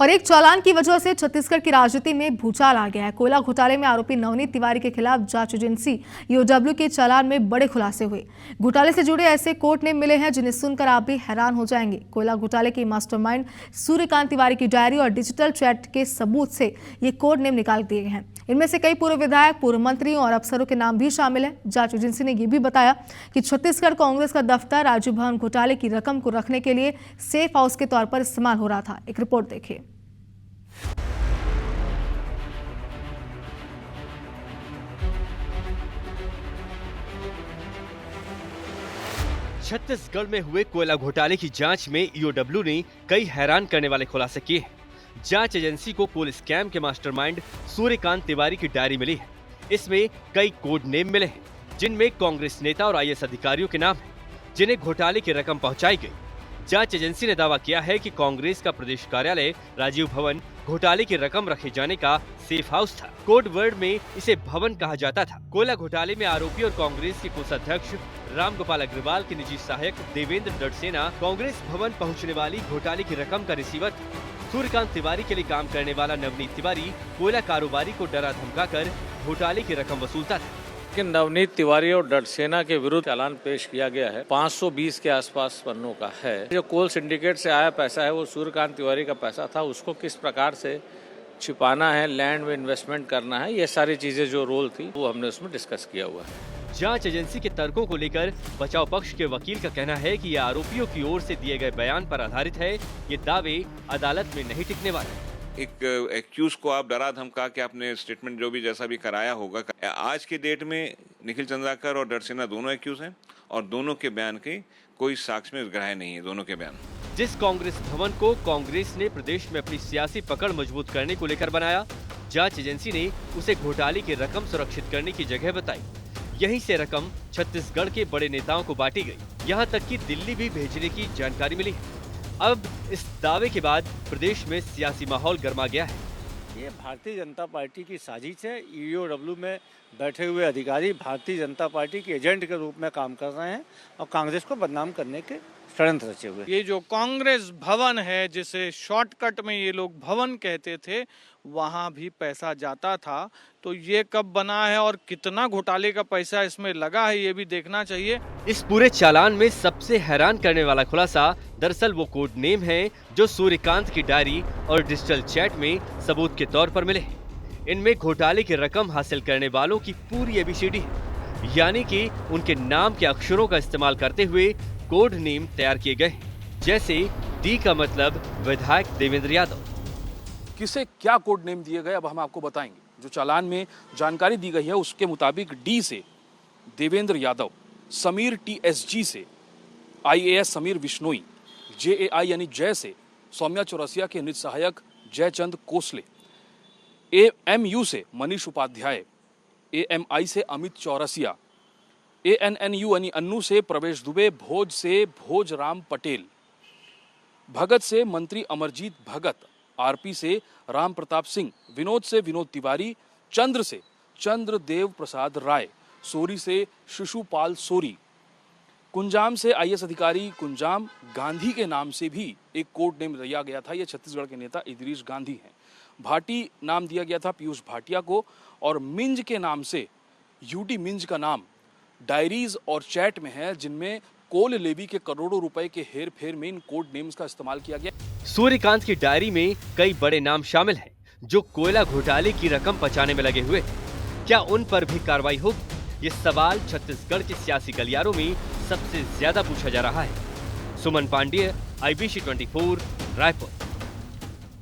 और एक चालान की वजह से छत्तीसगढ़ की राजनीति में भूचाल आ गया है। कोयला घोटाले में आरोपी नवनीत तिवारी के खिलाफ जांच एजेंसी ईओडब्ल्यू के चालान में बड़े खुलासे हुए। घोटाले से जुड़े ऐसे कोर्ट नेम मिले हैं जिन्हें सुनकर आप भी हैरान हो जाएंगे। कोयला घोटाले के मास्टरमाइंड सूर्यकांत तिवारी की डायरी और डिजिटल चैट के सबूत से ये कोड नेम निकाल दिए गए हैं। इनमें से कई पूर्व विधायक, पूर्व मंत्रियों और अफसरों के नाम भी शामिल हैं। जांच एजेंसी ने यह भी बताया कि छत्तीसगढ़ कांग्रेस का दफ्तर राजीव भवन घोटाले की रकम को रखने के लिए सेफ हाउस के तौर पर इस्तेमाल हो रहा था। एक रिपोर्ट देखिए। छत्तीसगढ़ में हुए कोयला घोटाले की जांच में ईओडब्ल्यू ने कई हैरान करने वाले खुलासे किए हैं। जांच एजेंसी को कोल स्कैम के मास्टरमाइंड सूर्यकांत तिवारी की डायरी मिली है। इसमें कई कोड नेम मिले हैं जिनमें कांग्रेस नेता और आईएएस अधिकारियों के नाम हैं, जिन्हें घोटाले की रकम पहुंचाई गई। जांच एजेंसी ने दावा किया है कि कांग्रेस का प्रदेश कार्यालय राजीव भवन घोटाले की रकम रखे जाने का सेफ हाउस था। कोड वर्ड में इसे भवन कहा जाता था। कोयला घोटाले में आरोपी और कांग्रेस के कोषाध्यक्ष रामगोपाल अग्रवाल के निजी सहायक देवेंद्र डडसेना कांग्रेस भवन पहुंचने वाली घोटाले की रकम का रिसीवर था। सूर्यकांत तिवारी के लिए काम करने वाला नवनीत तिवारी कोयला कारोबारी को डरा धमकाकर घोटाले की रकम वसूलता था। कि नवनीत तिवारी और डडसेना के विरुद्ध चालान पेश किया गया है। 520 के आसपास पन्नों का है। जो कोल सिंडिकेट से आया पैसा है वो सूर्यकांत तिवारी का पैसा था। उसको किस प्रकार से छिपाना है, लैंड में इन्वेस्टमेंट करना है, ये सारी चीजें जो रोल थी वो हमने उसमें डिस्कस किया हुआ है। जांच एजेंसी के तर्कों को लेकर बचाव पक्ष के वकील का कहना है कि यह आरोपियों की ओर से दिए गए बयान पर आधारित है। ये दावे अदालत में नहीं टिकने वाले। एक एक्यूज को आप डरा धमका के आपने स्टेटमेंट जो भी जैसा भी कराया होगा, आज के डेट में निखिल चंद्राकर और डडसेना दोनों एक्यूज हैं और दोनों के बयान के कोई साक्ष्य में ग्राह्य नहीं है। दोनों के बयान जिस कांग्रेस भवन को कांग्रेस ने प्रदेश में अपनी सियासी पकड़ मजबूत करने को लेकर बनाया, जांच एजेंसी ने उसे घोटाले की रकम सुरक्षित करने की जगह बताई। यहीं से रकम छत्तीसगढ़ के बड़े नेताओं को बांटी गई। यहाँ तक कि दिल्ली भी भेजने की जानकारी मिली है। अब इस दावे के बाद प्रदेश में सियासी माहौल गर्मा गया है। ये भारतीय जनता पार्टी की साजिश है। ईओडब्ल्यू में बैठे हुए अधिकारी भारतीय जनता पार्टी के एजेंट के रूप में काम कर रहे हैं और कांग्रेस को बदनाम करने के षड्यंत्र रचे हुए। ये जो कांग्रेस भवन है, जिसे शॉर्टकट में ये लोग भवन कहते थे, वहाँ भी पैसा जाता था। तो ये कब बना है और कितना घोटाले का पैसा इसमें लगा है, ये भी देखना चाहिए। इस पूरे चालान में सबसे हैरान करने वाला खुलासा दरअसल वो कोड नेम है जो सूर्यकांत की डायरी और डिजिटल चैट में सबूत के तौर पर मिले हैं। इनमें घोटाले की रकम हासिल करने वालों की पूरी एबीसीडी है, यानी कि उनके नाम के अक्षरों का इस्तेमाल करते हुए कोड नेम तैयार किए गए हैं। जैसे डी का मतलब विधायक देवेंद्र यादव। किसे क्या कोड नेम दिए गए अब हम आपको बताएंगे। जो चालान में जानकारी दी गई है उसके मुताबिक डी से देवेंद्र यादव, समीर टीएसजी से आईएएस समीर विश्नोई, जेएआई यानी जय से सौम्या चौरसिया के निज सहायक जयचंद कोसले, एएमयू से मनीष उपाध्याय, एएमआई से अमित चौरसिया, एएनएनयू यानी अन्नू से प्रवेश दुबे, भोज से भोज राम पटेल, भगत से मंत्री अमरजीत भगत, आरपी से राम प्रताप सिंह, विनोद से विनोद तिवारी, चंद्र से चंद्रदेव प्रसाद राय, सोरी से शिशुपाल सोरी, कुंजाम से आईएएस अधिकारी कुंजाम गांधी के नाम से भी एक कोड नेम दिया गया था। यह छत्तीसगढ़ के नेता इदरीश गांधी हैं। भाटी नाम दिया गया था पीयूष भाटिया को और मिंज के नाम से यूटी मिंज का नाम डायरीज और चैट में है, जिनमें कोल लेवी के करोड़ों रुपए के हेर फेर में इन कोड नेम्स का इस्तेमाल किया गया। सूर्यकांत की डायरी में कई बड़े नाम शामिल हैं जो कोयला घोटाले की रकम पचाने में लगे हुए हैं। क्या उन पर भी कार्रवाई होगी? ये सवाल छत्तीसगढ़ के सियासी गलियारों में सबसे ज्यादा पूछा जा रहा है। सुमन पांडेय, IBC 24, रायपुर।